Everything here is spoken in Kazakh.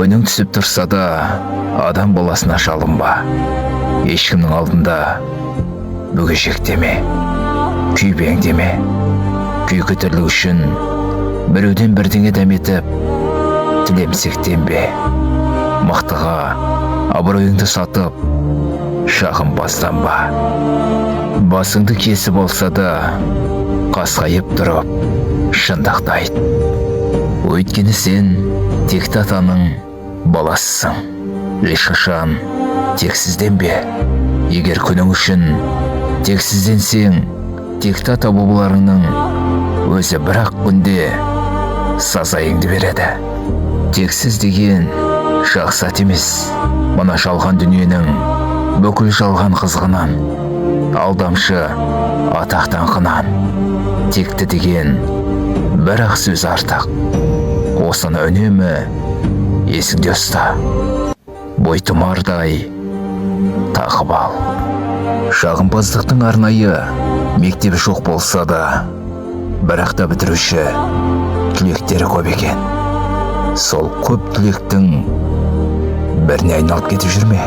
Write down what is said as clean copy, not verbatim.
Көнің түсіп тұрса да, адам баласына шалынба. Ешкімнің алдында бүгешектеме, күйбеңдеме. Күй көтерілу үшін біреуден бірдеңе дәметіп, тілемсектенбе. Мықтыға абыройыңды сатып, шағым бастанба. Басыңды кесіп болса да, қасқайып тұрып, шындықты айт. Өйткені сен текті атаның баласысың. Ешқашан тексізденбе. Егер күнің үшін тексізденсең, текті ата бабаларыңның өзі бір-ақ күнде сазайыңды береді. Тексіз деген жақсы ат емес. Мына жалған дүниенің бүкіл жалған қызғынан, алдамшы атақтан қынан. Текті деген бір-ақ сөз артық. Осыны үнемі есіңде ұста. Бойтұмардай тағып ал. Жағымпаздықтың арнайы мектебі жоқ болса да, бірақ та бітіруші түлектері көп екен. Сол көп түлектің біріне айналып кетіп жүрме.